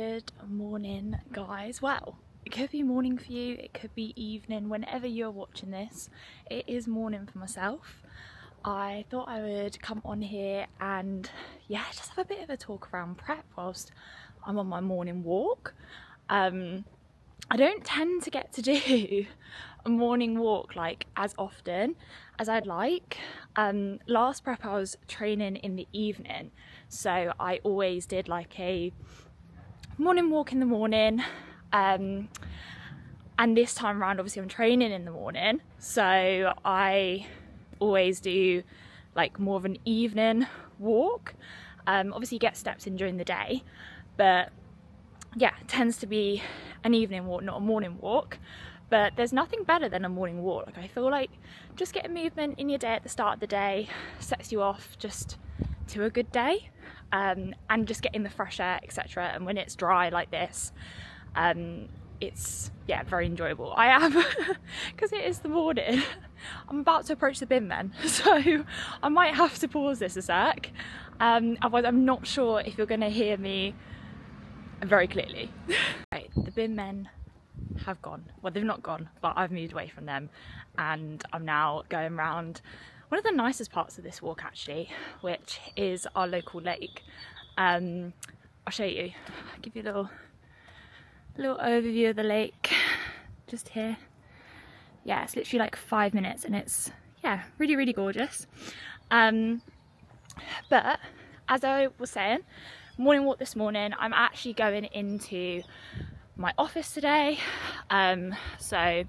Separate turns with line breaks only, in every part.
Good morning, guys. Well, it could be morning for you, it could be evening, whenever you're watching this. It is morning for myself. I thought I would come on here and just have a bit of a talk around prep whilst I'm on my morning walk. I don't tend to get to do a morning walk like as often as I'd like. Last prep I was training in the evening, so I always did like a morning walk in the morning, and this time around obviously I'm training in the morning, so I always do like more of an evening walk. Obviously you get steps in during the day, but yeah, it tends to be an evening walk, not a morning walk. But there's nothing better than a morning walk. Like, I feel like just getting movement in your day at the start of the day sets you off just to a good day, and just getting the fresh air, etc. And when it's dry like this, it's very enjoyable. I am because it is the morning. I'm about to approach the bin then, so I might have to pause this a sec. Otherwise I'm not sure if you're going to hear me very clearly. Right, the bin men have gone. Well, they've not gone, but I've moved away from them, and I'm now going around one of the nicest parts of this walk actually, which is our local lake. I'll show you. I'll give you a little overview of the lake just here. Yeah, it's literally like 5 minutes and it's really gorgeous. But as I was saying, morning walk this morning. I'm actually going into my office today, so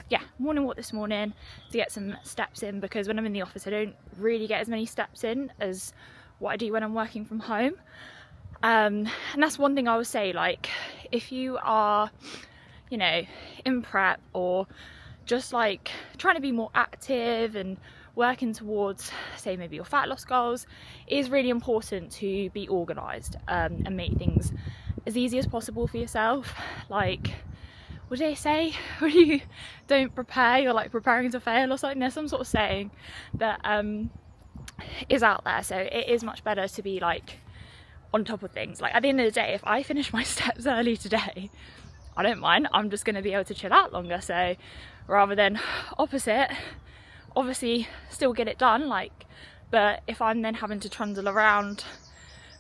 yeah, morning walk this morning to get some steps in, because when I'm in the office I don't really get as many steps in as what I do when I'm working from home. And that's one thing I would say, like if you are, you know, in prep or just like trying to be more active and working towards, say, maybe your fat loss goals, it is really important to be organised, and make things as easy as possible for yourself. Like, what do they say when you don't prepare, you're like preparing to fail or something? There's some sort of saying that is out there, so it is much better to be like on top of things. Like at the end of the day, if I finish my steps early today, I don't mind, I'm just going to be able to chill out longer. So rather than opposite, obviously still get it done, like, but if I'm then having to trundle around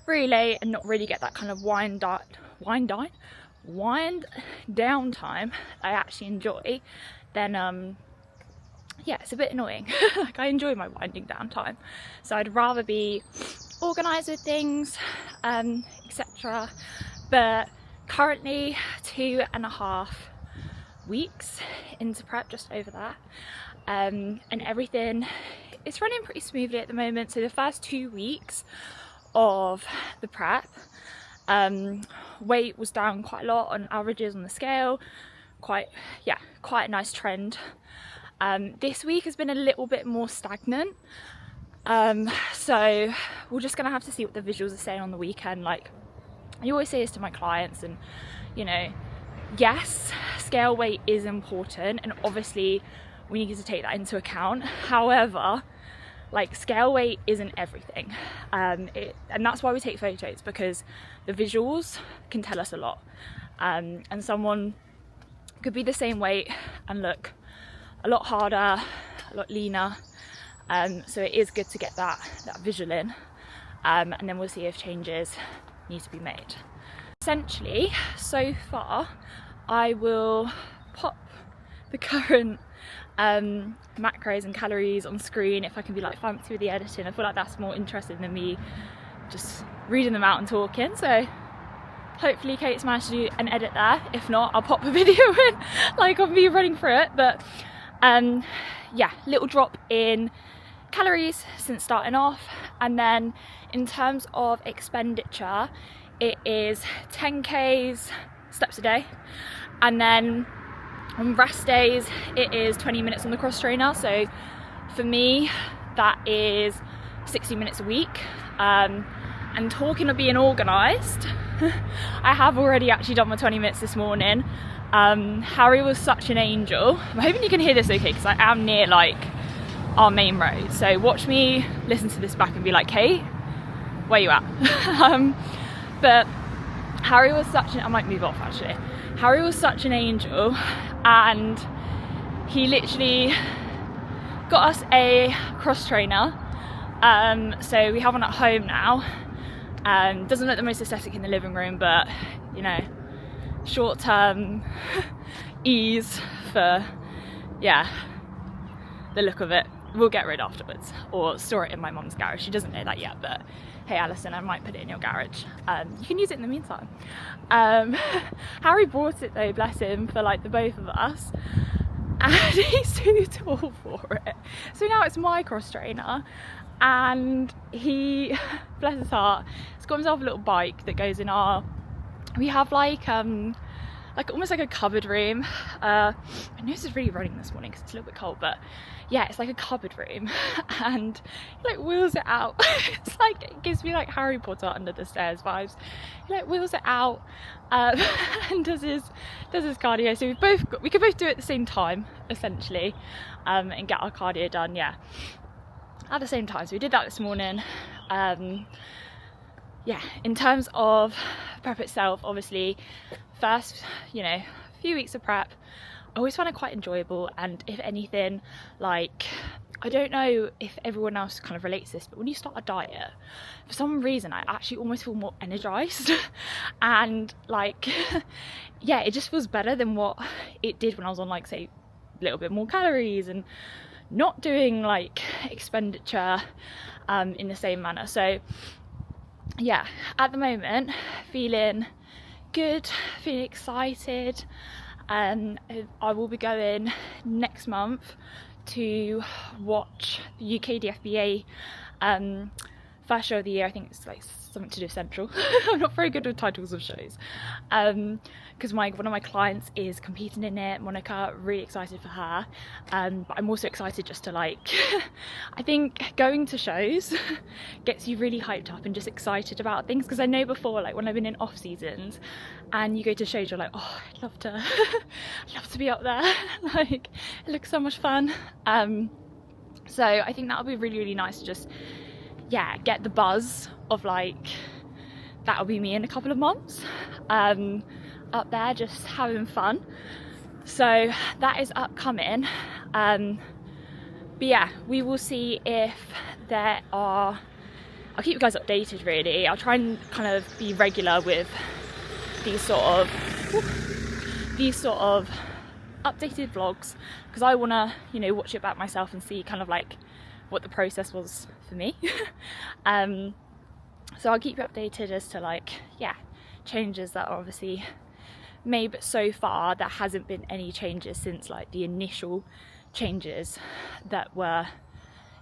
really late and not really get that kind of wind down time I actually enjoy, then it's a bit annoying. Like, I enjoy my winding down time, so I'd rather be organised with things, etc. But currently 2.5 weeks into prep, just over that, and everything is running pretty smoothly at the moment. So the first 2 weeks of the prep, weight was down quite a lot on averages on the scale, quite a nice trend. This week has been a little bit more stagnant, so we're just gonna have to see what the visuals are saying on the weekend. Like, I always say this to my clients, and you know, yes, scale weight is important and obviously we need to take that into account. However, like, scale weight isn't everything, and that's why we take photos, because the visuals can tell us a lot, and someone could be the same weight and look a lot harder, a lot leaner, so it is good to get that visual in, and then we'll see if changes need to be made. Essentially, so far I will pop the current macros and calories on screen if I can be like fancy with the editing. I feel like that's more interesting than me just reading them out and talking, so hopefully Kate's managed to do an edit there. If not, I'll pop a video in like of me running through it. But little drop in calories since starting off, and then in terms of expenditure, it is 10Ks steps a day, and then on rest days it is 20 minutes on the cross trainer. So for me that is 60 minutes a week. And talking of being organised, I have already actually done my 20 minutes this morning. Harry was such an angel. I'm hoping you can hear this okay, because I am near like our main road, so watch me listen to this back and be like, Kate, where you at? But Harry was I might move off actually. Harry was such an angel, and he literally got us a cross trainer. So we have one at home now. Doesn't look the most aesthetic in the living room, but you know, short-term ease for, yeah, the look of it. We'll get rid afterwards, or store it in my mum's garage. She doesn't know that yet, but hey Alison, I might put it in your garage. You can use it in the meantime. Harry bought it though, bless him, for like the both of us, and he's too tall for it. So now it's my cross trainer, and he, bless his heart, has got himself a little bike that goes in our, we have like almost like a cupboard room. My nose is really running this morning because it's a little bit cold, but yeah, it's like a cupboard room, and he like wheels it out. It's like, it gives me like Harry Potter under the stairs vibes. He like wheels it out, and does his cardio. So we could both do it at the same time essentially, and get our cardio done, yeah, at the same time. So we did that this morning. Yeah, in terms of prep itself, obviously first, you know, few weeks of prep, I always find it quite enjoyable. And if anything, like, I don't know if everyone else kind of relates to this, but when you start a diet, for some reason I actually almost feel more energized and like, yeah, it just feels better than what it did when I was on, like, say, a little bit more calories and not doing like expenditure in the same manner. So yeah, at the moment feeling good, feeling excited. I will be going next month to watch the UK DFBA first show of the year. I think it's like something to do with Central. I'm not very good with titles of shows, because one of my clients is competing in it, Monica. Really excited for her, but I'm also excited just to like I think going to shows gets you really hyped up and just excited about things, because I know before, like when I've been in off seasons and you go to shows, you're like, oh, I'd love to be up there. Like, it looks so much fun. So I think that'll be really, really nice to just, yeah, get the buzz of like, that'll be me in a couple of months, up there just having fun. So that is upcoming. But yeah, we will see if there are, I'll keep you guys updated really. I'll try and kind of be regular with these sort of updated vlogs, because I want to, you know, watch it back myself and see kind of like what the process was for me. So I'll keep you updated as to like, yeah, changes that are obviously made, but so far there hasn't been any changes since like the initial changes that were,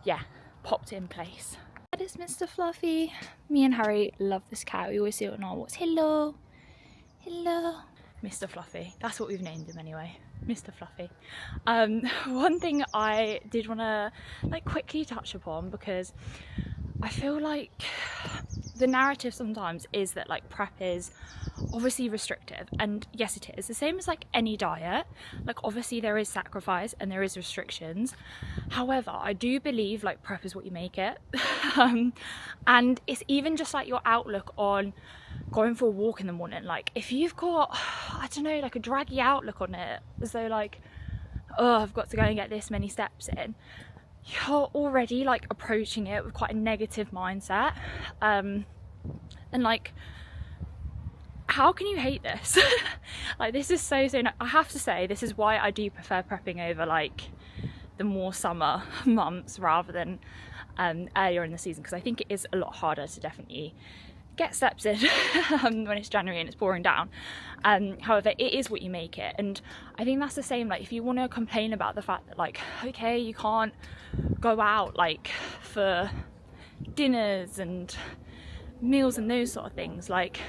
yeah, popped in place. That is Mr. Fluffy. Me and Harry love this cat. We always see it on our walks. Hello, hello, Mr. Fluffy. That's what we've named him anyway, Mr. Fluffy. One thing I did want to like quickly touch upon, because I feel like the narrative sometimes is that like prep is obviously restrictive, and yes it is, the same as like any diet. Like obviously there is sacrifice and there is restrictions, however I do believe like prep is what you make it. And it's even just like your outlook on going for a walk in the morning. Like if you've got, I don't know, like a draggy outlook on it, as though like, oh, I've got to go and get this many steps in, you're already like approaching it with quite a negative mindset. And like, how can you hate this? Like this is so I have to say, this is why I do prefer prepping over like the more summer months rather than earlier in the season, because I think it is a lot harder to definitely get steps in when it's January and it's pouring down. However, it is what you make it, and I think that's the same. Like if you want to complain about the fact that like, okay, you can't go out like for dinners and meals and those sort of things, like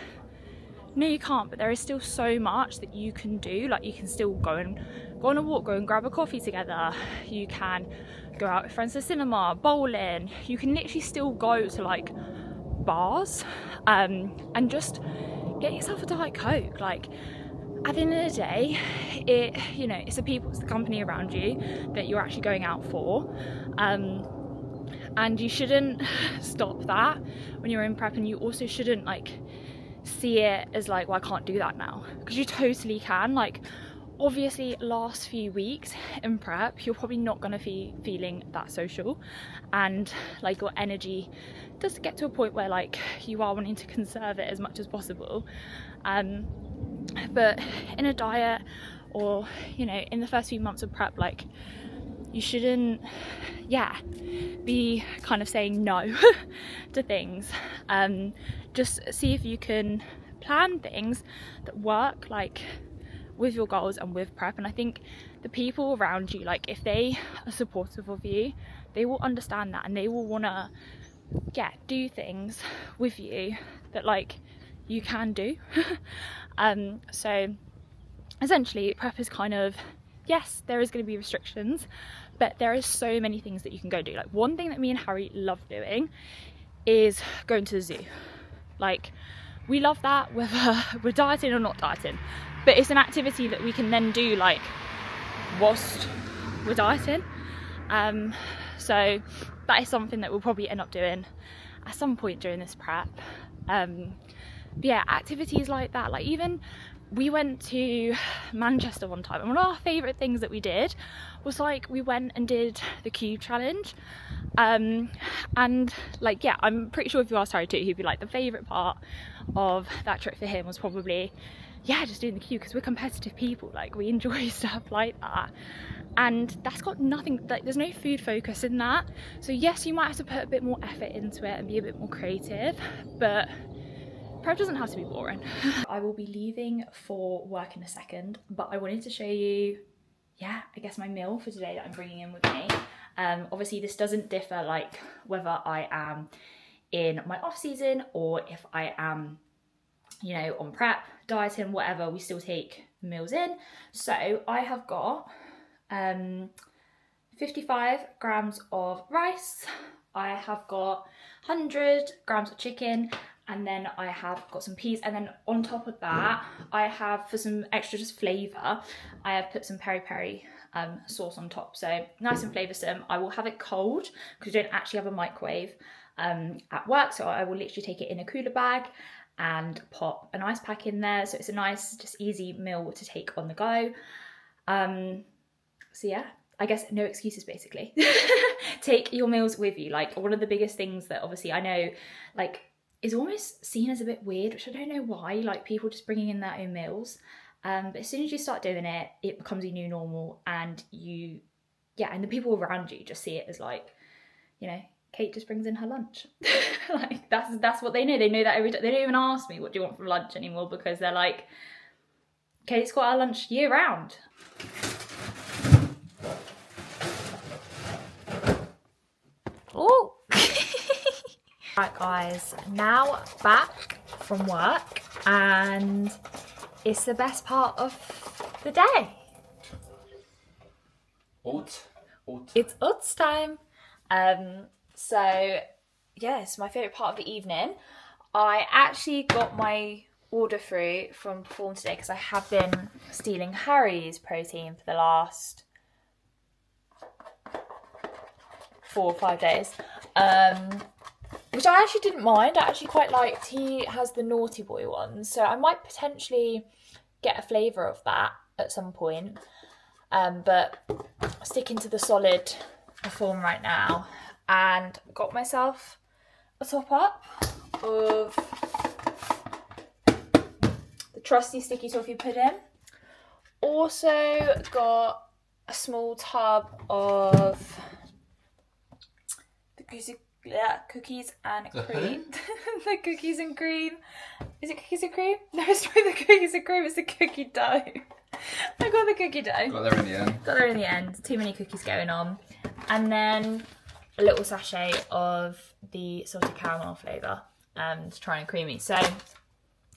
no you can't, but there is still so much that you can do. Like you can still go on a walk, go and grab a coffee together, you can go out with friends to cinema, bowling, you can literally still go to like bars, and just get yourself a Diet Coke. Like at the end of the day, it, you know, it's the company around you that you're actually going out for, and you shouldn't stop that when you're in prep, and you also shouldn't like see it as like, well, I can't do that now, because you totally can. Like, obviously last few weeks in prep you're probably not going to be feeling that social, and like your energy does get to a point where like you are wanting to conserve it as much as possible, but in a diet, or you know, in the first few months of prep, like you shouldn't be kind of saying no to things. Just see if you can plan things that work like with your goals and with prep. And I think the people around you, like if they are supportive of you, they will understand that, and they will want to do things with you that like you can do. So essentially prep is kind of, yes, there is going to be restrictions, but there is so many things that you can go do. Like one thing that me and Harry love doing is going to the zoo. Like we love that, whether we're dieting or not dieting, but it's an activity that we can then do like whilst we're dieting. So that is something that we'll probably end up doing at some point during this prep. But yeah, activities like that, like even we went to Manchester one time, and one of our favourite things that we did was like we went and did the cube challenge, and like I'm pretty sure if you asked Harry too, he'd be like the favourite part of that trip for him was probably just doing the cube, because we're competitive people, like we enjoy stuff like that. And that's got nothing, like there's no food focus in that. So yes, you might have to put a bit more effort into it and be a bit more creative, but prep doesn't have to be boring. I will be leaving for work in a second, but I wanted to show you, I guess my meal for today that I'm bringing in with me. Obviously this doesn't differ like whether I am in my off season or if I am, you know, on prep, dieting, whatever, we still take meals in. So I have got 55 grams of rice, I have got 100 grams of chicken, and then I have got some peas, and then on top of that I have, for some extra just flavour, I have put some peri-peri sauce on top, so nice and flavoursome. I will have it cold because we don't actually have a microwave at work, so I will literally take it in a cooler bag and pop an ice pack in there, so it's a nice just easy meal to take on the go. So yeah, I guess no excuses basically. Take your meals with you. Like one of the biggest things that obviously I know like is almost seen as a bit weird, which I don't know why, like people just bringing in their own meals, but as soon as you start doing it, it becomes a new normal, and you and the people around you just see it as like, you know, Kate just brings in her lunch. Like that's what they know. They know that every day. They don't even ask me what do you want for lunch anymore, because they're like, Kate's got our lunch year round. Oh. Right guys, now back from work, and it's the best part of the day. It's oats time. So yeah, it's my favourite part of the evening. I actually got my order through from Perform today because I have been stealing Harry's protein for the last 4 or 5 days, which I actually didn't mind. I actually quite liked. He has the naughty boy one, so I might potentially get a flavour of that at some point, but sticking to the solid Perform right now, and got myself a top up of the trusty sticky toffee pudding. Also got a small tub of the cookies and cream. The cookies and cream. Is it cookies and cream? No, it's not the cookies and cream, it's the cookie dough. I got the cookie dough. Got there in the end. Got there in the end. Too many cookies going on. And then a little sachet of the salted caramel flavour to try and creamy. So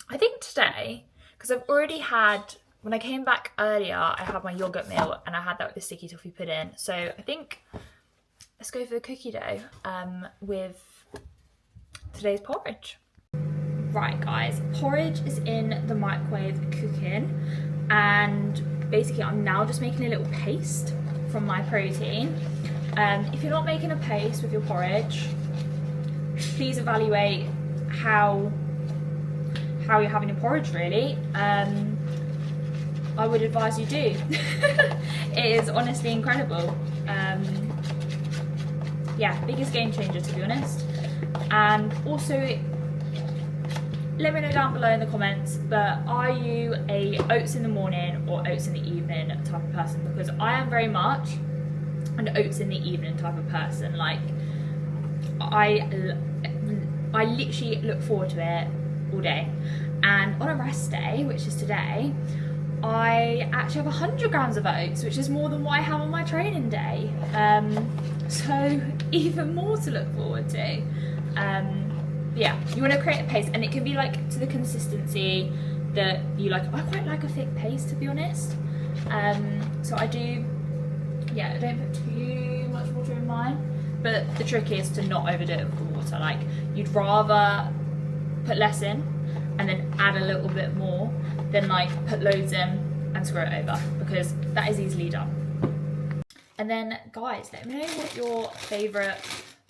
I think today, because I've already had, when I came back earlier, I had my yoghurt meal and I had that with the sticky toffee pudding. So I think let's go for the cookie dough with today's porridge. Right guys, porridge is in the microwave cooking, and basically I'm now just making a little paste from my protein. If you're not making a paste with your porridge, please evaluate how how you're having your porridge really, I would advise you do. It is honestly incredible. Yeah, biggest game changer to be honest. And also, let me know down below in the comments, but are you a oats in the morning or oats in the evening type of person? Because I am very much an oats in the evening type of person. Like, I literally look forward to it all day. And on a rest day, which is today, I actually have 100 grams of oats, which is more than what I have on my training day. So even more to look forward to. Yeah, you want to create a paste, and it can be like to the consistency that you like. I quite like a thick paste, to be honest. So I do, yeah, I don't put too much water in mine, but the trick is to not overdo it with the water. Like, you'd rather put less in and then add a little bit more than like put loads in and screw it over, because that is easily done. And then guys, let me know what your favourite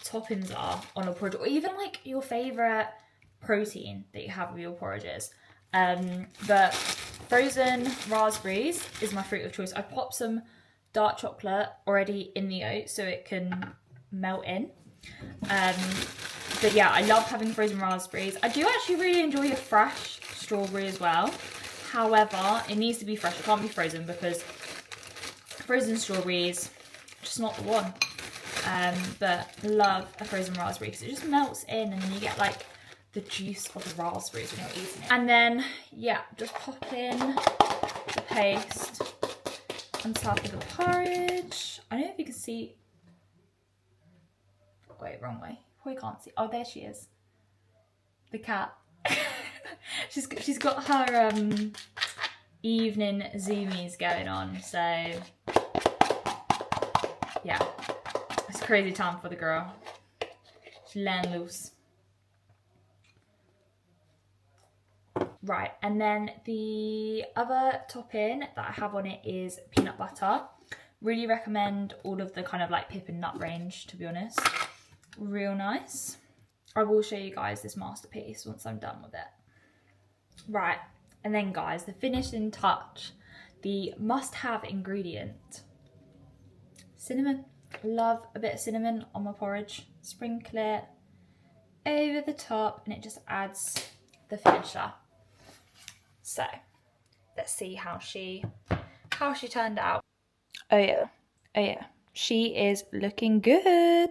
toppings are on a porridge, or even like your favourite protein that you have with your porridges. But frozen raspberries is my fruit of choice. I pop some dark chocolate already in the oats so it can melt in. But yeah, I love having frozen raspberries. I do actually really enjoy a fresh strawberry as well. However, it needs to be fresh. It can't be frozen, because frozen strawberries, just not the one. But love a frozen raspberry because it just melts in, and then you get like the juice of the raspberries when you're eating it. And then, yeah, just pop in the paste on top of the porridge. I don't know if you can see. Wait, wrong way. Probably can't see. Oh, there she is. The cat. she's got her evening zoomies going on, so yeah, it's a crazy time for the girl. She's laying loose. Right, and then the other topping that I have on it is peanut butter. Really recommend all of the kind of like pip and nut range, to be honest. Real nice. I will show you guys this masterpiece once I'm done with it. Right, and then guys, the finishing touch, the must-have ingredient, cinnamon. Love a bit of cinnamon on my porridge. Sprinkle it over the top and it just adds the finisher. So let's see how she turned out. Oh yeah, she is looking good.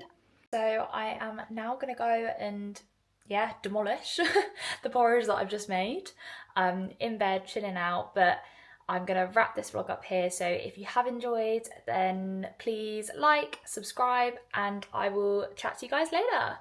So I am now gonna go and, yeah, demolish the porridge that I've just made. In bed, chilling out, but I'm gonna wrap this vlog up here. So if you have enjoyed, then please like, subscribe, and I will chat to you guys later.